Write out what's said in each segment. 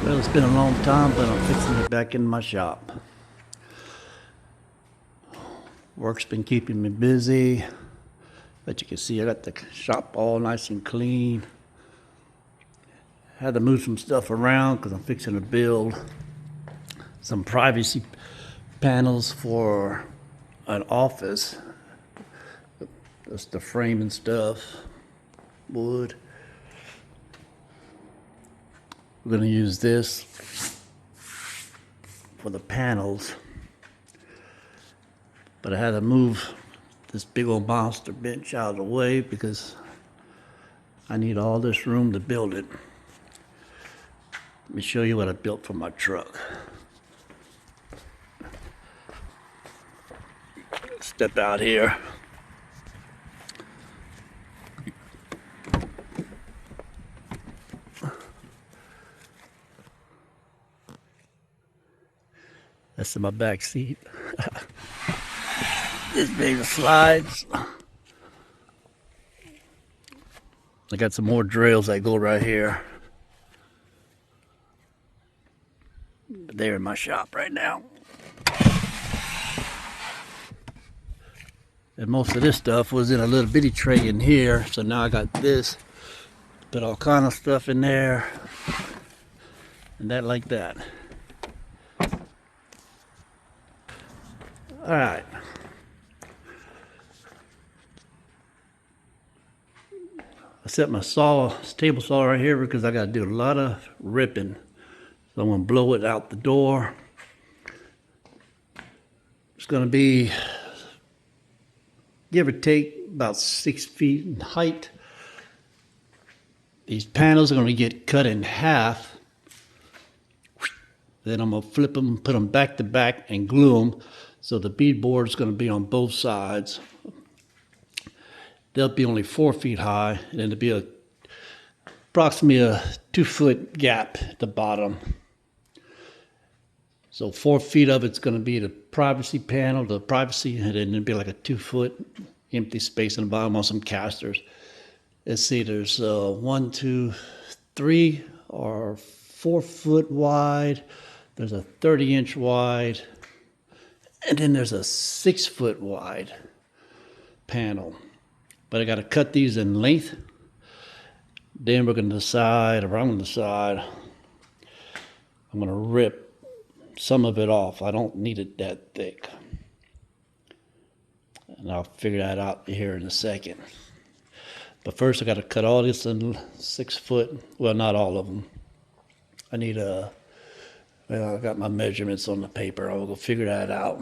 Well, it's been a long time, but I'm fixing it back in my shop. Work's been keeping me busy. But you can see I got the shop all nice and clean. Had to move some stuff around because I'm fixing to build some privacy panels for an office. That's the frame and stuff, wood. We're going to use this for the panels, but I had to move this big old monster bench out of the way because I need all this room to build it. Let me show you what I built for my truck. Step out here. That's in my back seat. This big slides. I got some more drills that go right here. But they're in my shop right now. And most of this stuff was in a little bitty tray in here. So now I got this. Put all kind of stuff in there. And that like that. All right. I set my table saw right here because I got to do a lot of ripping. So I'm going to blow it out the door. It's going to be, give or take, about 6 feet in height. These panels are going to get cut in half. Then I'm going to flip them, put them back to back, and glue them. So the beadboard is going to be on both sides. They'll be only 4 feet high, and then there'll be approximately a 2-foot gap at the bottom. So 4 feet of it's going to be the privacy panel, the privacy, and then there'll be like a 2-foot empty space in the bottom on some casters. Let's see, there's 1, 2, 3 or 4 foot wide. There's a 30-inch wide. And then there's a 6 foot wide panel. But I got to cut these in length. Then we're going to decide, or I'm going to decide, I'm going to rip some of it off. I don't need it that thick. And I'll figure that out here in a second. But first I got to cut all this in 6 foot. Well, not all of them. I need well, I got my measurements on the paper. I'll go figure that out.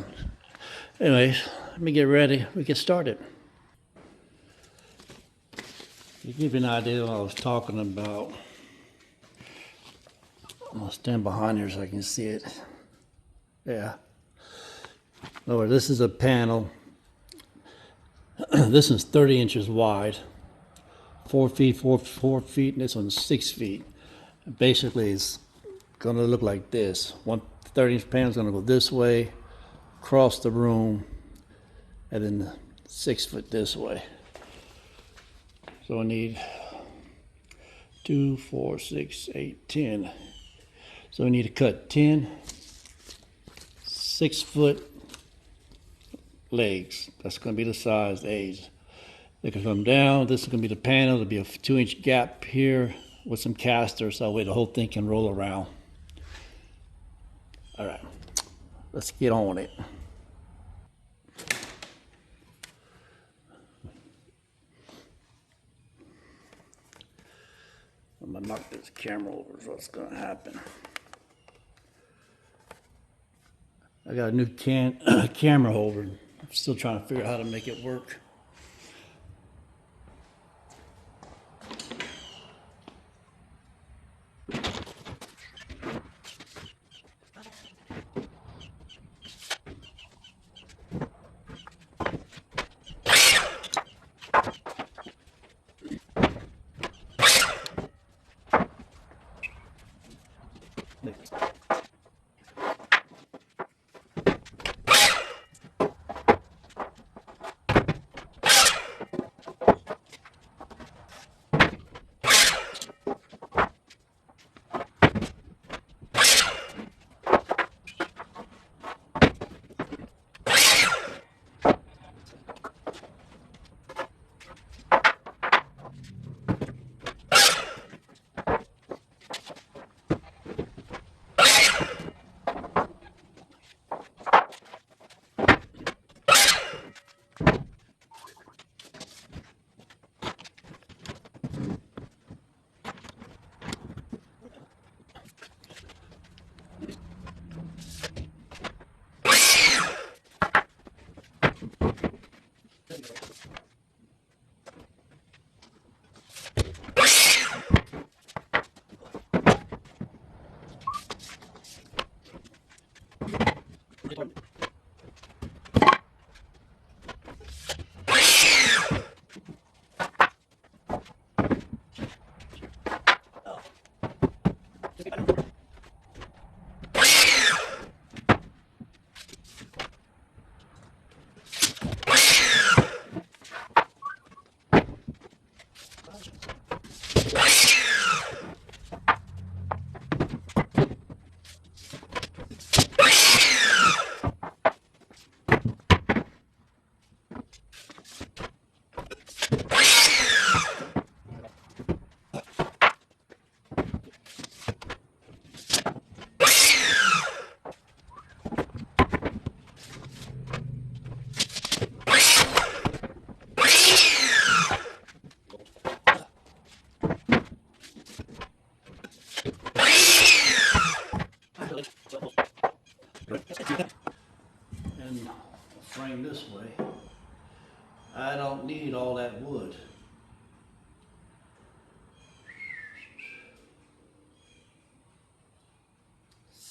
Anyways, let me get ready. We get started. To give you an idea of what I was talking about, I'm going to stand behind here so I can see it. Yeah. Lower, this is a panel. This is 30 inches wide. 4 feet, 4 feet, and this one's 6 feet. Basically, it's going to look like this. One 30-inch panel is going to go this way, across the room, and then 6 foot this way. So I need 2, 4, 6, 8, 10. So we need to cut 10 6-foot legs. That's going to be the size, the age. They can come down. This is going to be the panel. There'll be a 2-inch gap here with some casters, so that way the whole thing can roll around. All right, let's get on it. I'm gonna knock this camera over is what's gonna happen. I got a new camera holder. I'm still trying to figure out how to make it work.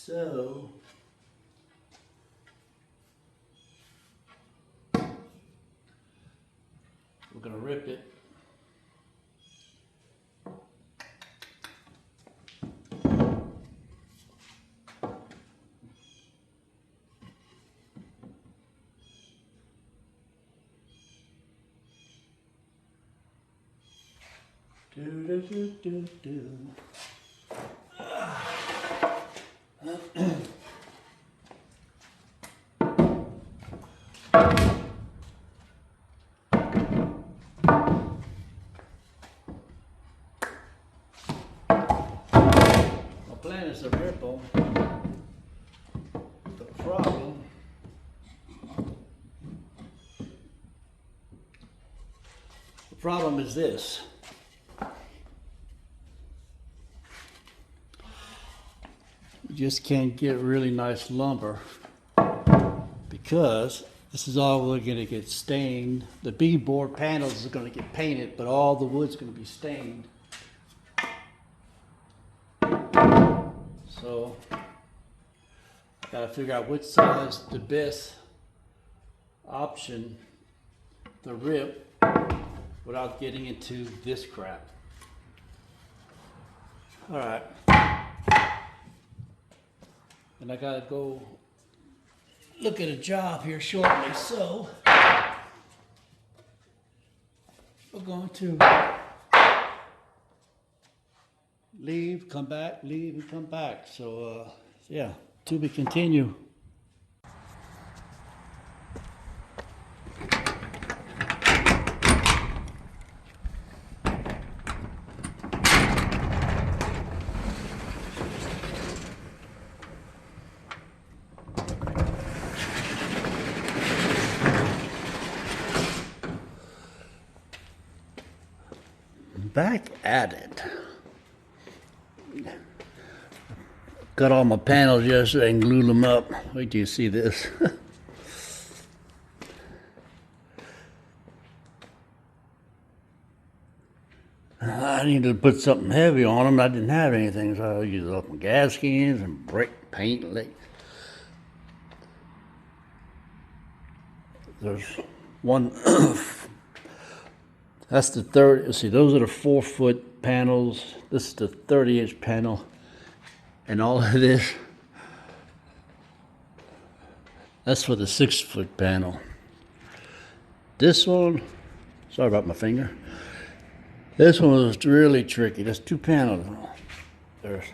So we're gonna rip it. Do, do, do, do, do. My plan is to rip them. The problem is this. You just can't get really nice lumber because this is all going to get stained. The beadboard panels are going to get painted, but all the wood's going to be stained. So I got to figure out which size the best option to rip without getting into this crap. All right. And I gotta go look at a job here shortly, so we're going to leave, come back, leave, and come back. So, yeah, to be continued. Back at it. Got all my panels yesterday and glued them up. Wait till you see this. I needed to put something heavy on them. I didn't have anything, so I used up my gas cans and brick paint. There's one. That's the 30, see, those are the 4-foot panels. This is the 30-inch panel. And all of this, that's for the 6-foot panel. This one, sorry about my finger. This one was really tricky. There's 2 panels. There's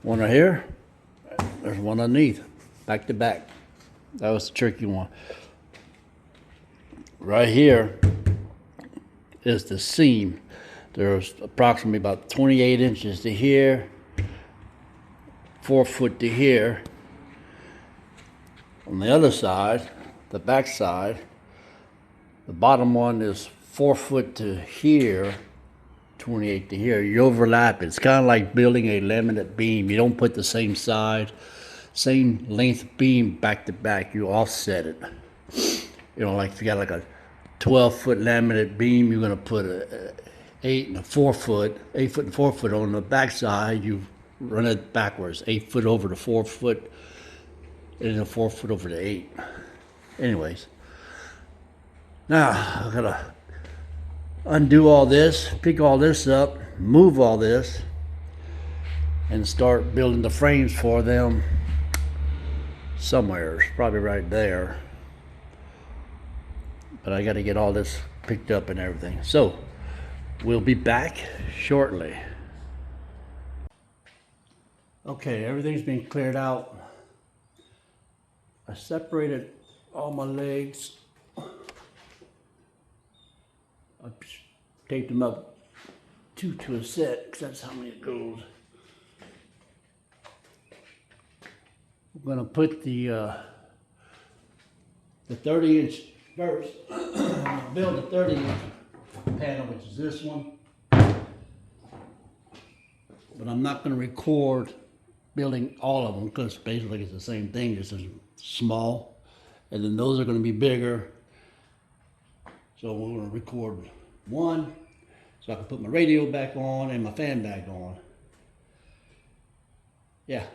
one right here. There's one underneath, back to back. That was the tricky one. Right here is the seam. There's approximately about 28 inches to here, 4 foot to here. On the other side, the back side, the bottom one is 4 foot to here, 28 to here. You overlap it. It's kind of like building a laminate beam. You don't put the same side, same length beam back to back. You offset it. You know, like if you got like a 12-foot laminate beam, you're going to put a 8 and a 4 foot, 8 foot and 4 foot on the back side. You run it backwards, 8 foot over the 4 foot, and then 4 foot over the 8. Anyways, now I gotta undo all this, pick all this up, move all this, and start building the frames for them somewhere. It's probably right there. But I got to get all this picked up and everything. So we'll be back shortly. Okay, everything's been cleared out. I separated all my legs. I taped them up 2 to a set, because that's how many it goes. I'm gonna put the 30-inch first. I'm gonna build a 30-inch panel, which is this one. But I'm not gonna record building all of them, because basically it's the same thing, just as small. And then those are gonna be bigger. So we're gonna record one, so I can put my radio back on and my fan back on. Yeah.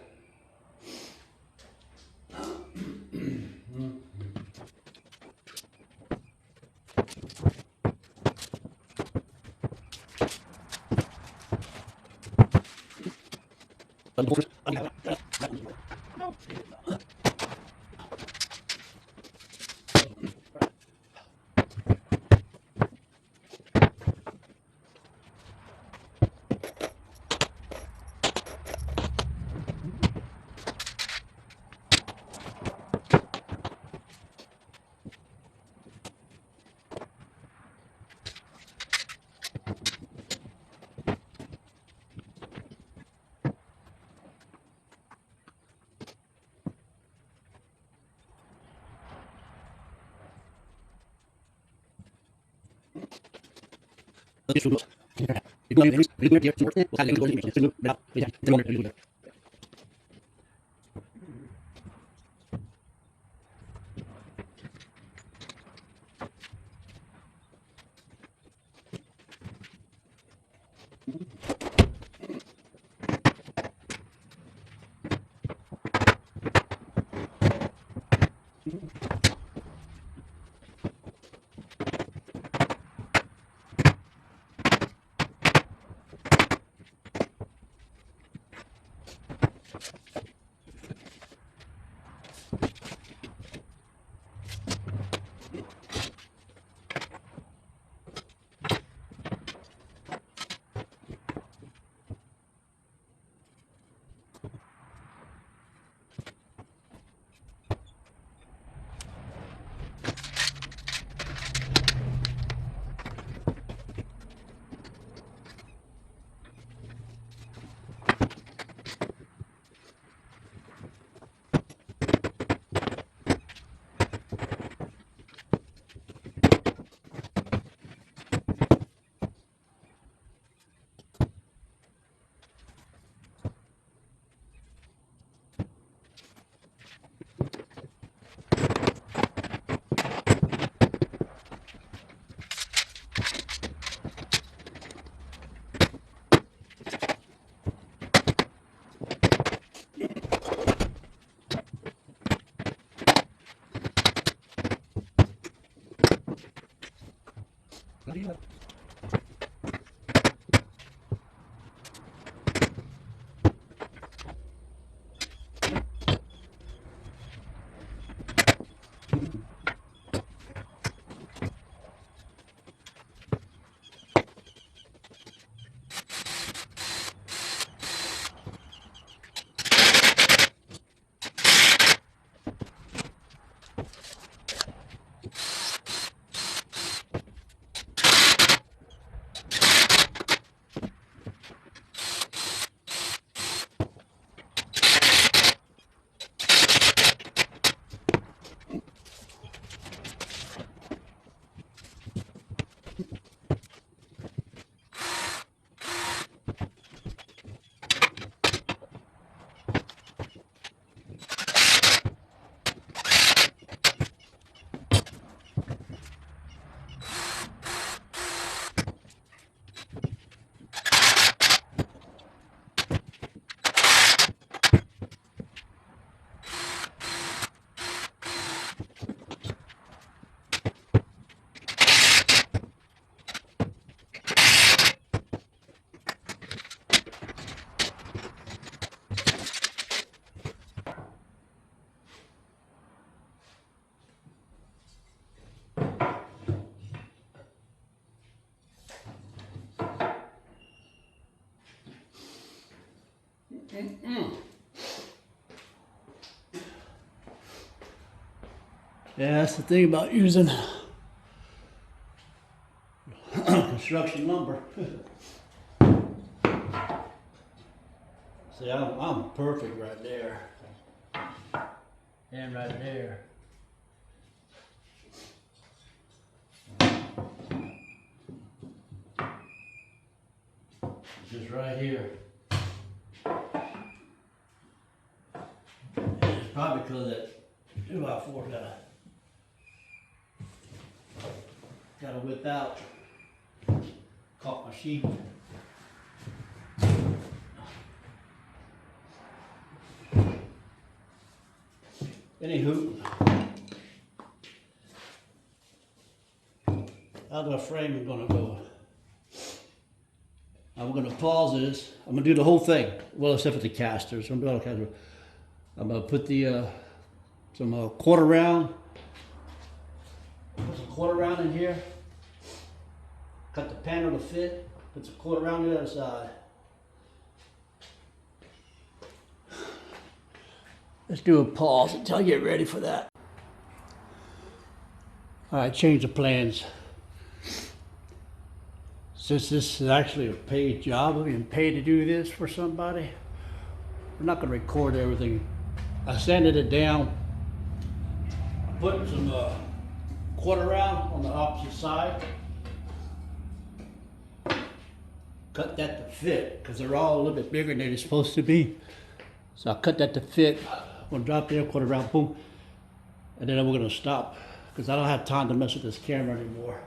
Yeah, that's the thing about using construction lumber. See, I'm perfect right there. And right there. Just right here. And it's probably because that 2x4 got a width out. Caught my sheet. Anywho, how the frame is gonna go? I'm gonna pause this. I'm gonna do the whole thing. Well, except for the casters. I'm gonna do all the casters. I'm gonna put the some quarter round. Put some quarter round in here. Cut the panel to fit. Put some quarter round on the other side. Let's do a pause until I get ready for that. All right, change the plans. Since this is actually a paid job, I'm being paid to do this for somebody, I'm not gonna record everything. I sanded it down. I put some quarter round on the opposite side. Cut that to fit, because they're all a little bit bigger than they're supposed to be. So I cut that to fit. I'm gonna drop there, quarter round, boom. And then we're gonna stop, because I don't have time to mess with this camera anymore.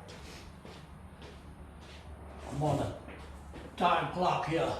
I'm on the time clock here.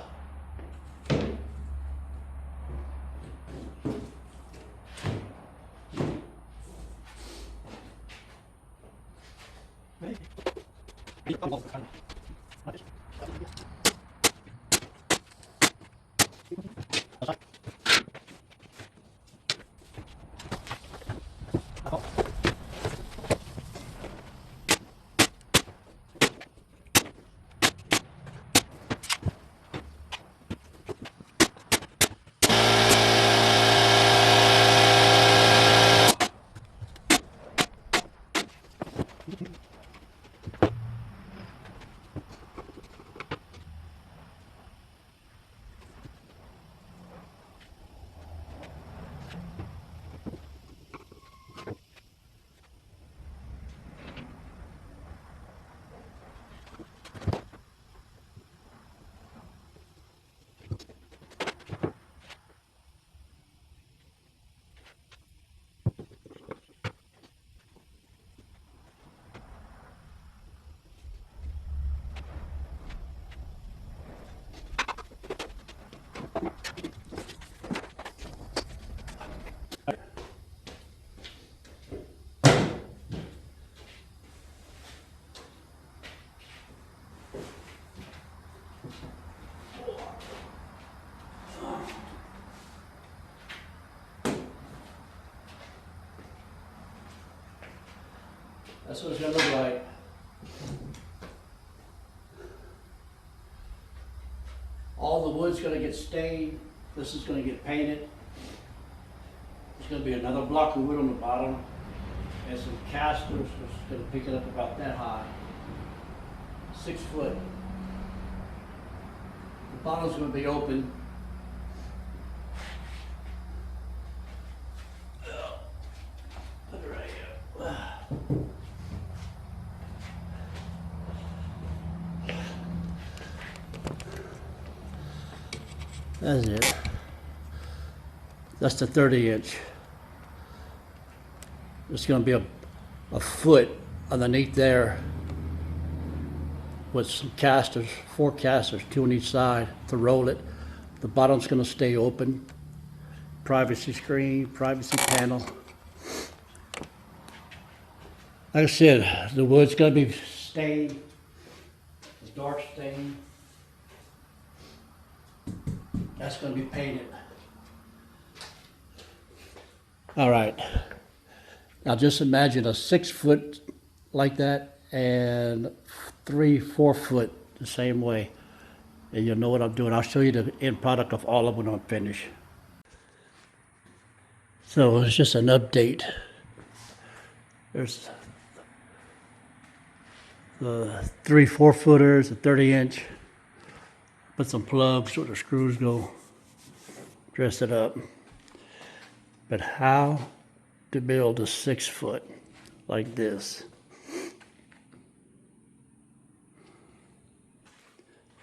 That's what it's gonna look like. All the wood's gonna get stained. This is gonna get painted. There's gonna be another block of wood on the bottom and some casters, which is gonna pick it up about that high. 6 foot. The bottom's gonna be open. Put it right here. That's it. That's the 30-inch. There's going to be a foot underneath there with some casters, 4 casters, 2 on each side to roll it. The bottom's going to stay open. Privacy screen, privacy panel. Like I said, the wood's going to be stained, dark stain. That's going to be painted. All right. Now just imagine a 6 foot like that and 3, 4 foot the same way. And you'll know what I'm doing. I'll show you the end product of all of them when I'm finished. So it's just an update. There's the 3, 4 footers, the 30-inch. Put some plugs where the screws go. Dress it up. But how to build a 6 foot like this?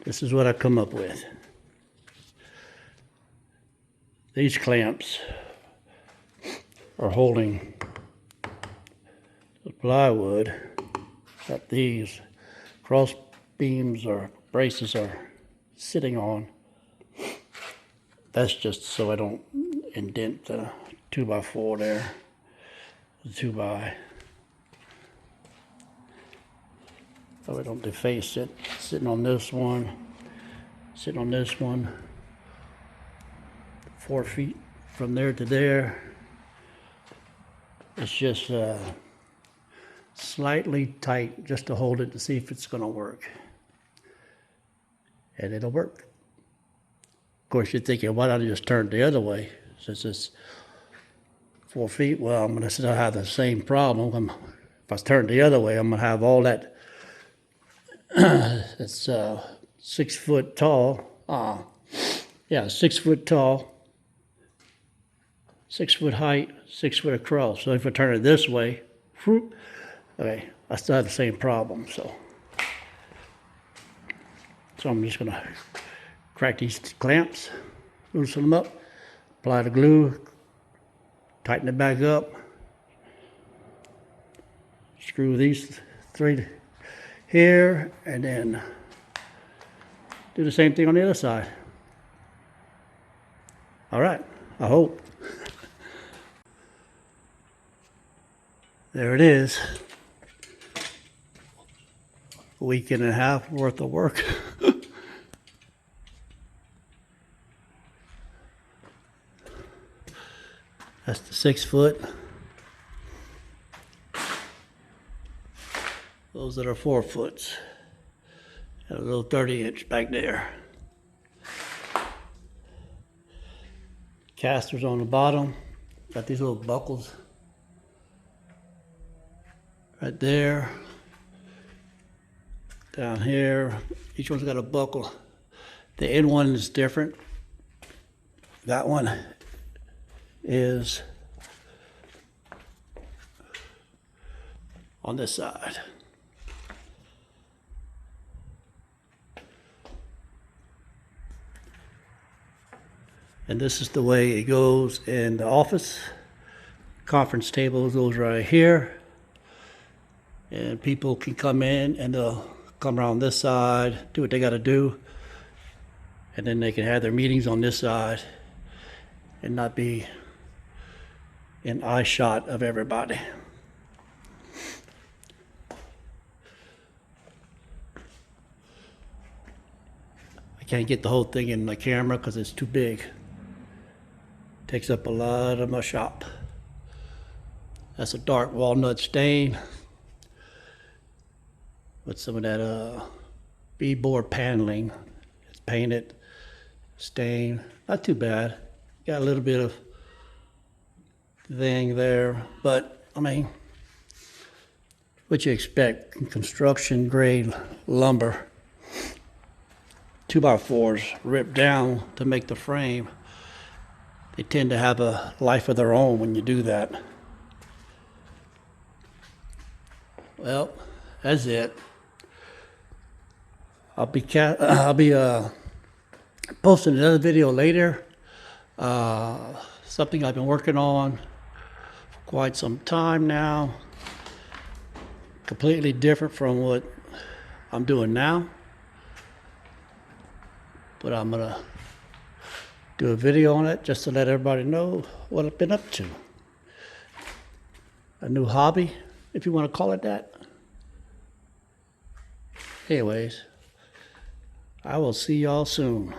This is what I come up with. These clamps are holding the plywood that these cross beams or braces are sitting on. That's just so I don't indent the 2x4 there, the 2x, so I don't deface it. Sitting on this one, sitting on this one, 4 feet from there to there. It's just slightly tight just to hold it to see if it's going to work. And it'll work. Of course, you're thinking, why don't I just turn it the other way? Since it's 4 feet, well, I'm going to still have the same problem. If I turn the other way, I'm going to have all that. It's 6 foot tall. 6 foot tall, 6 foot height, 6 foot across. So if I turn it this way, whoop, okay, I still have the same problem. So I'm just gonna crack these clamps, loosen them up, apply the glue, tighten it back up, screw these 3 here, and then do the same thing on the other side. All right, I hope. There it is. A week and a half worth of work. That's the 6 foot. Those that are 4 foots. And a little 30-inch back there. Casters on the bottom. Got these little buckles right there. Down here. Each one's got a buckle. The end one is different. That one is on this side. And this is the way it goes in the office. Conference table goes right here. And people can come in and they'll come around this side, do what they got to do. And then they can have their meetings on this side and not be in eye shot of everybody. I can't get the whole thing in the camera because it's too big. Takes up a lot of my shop. That's a dark walnut stain with some of that beadboard paneling. It's painted, stained, not too bad. Got a little bit of thing there, but I mean, what you expect in construction grade lumber. 2x4s ripped down to make the frame. They tend to have a life of their own when you do that. Well, that's it. I'll be posting another video later. Something I've been working on for quite some time now. Completely different from what I'm doing now. But I'm gonna do a video on it just to let everybody know what I've been up to. A new hobby, if you want to call it that. Anyways, I will see y'all soon.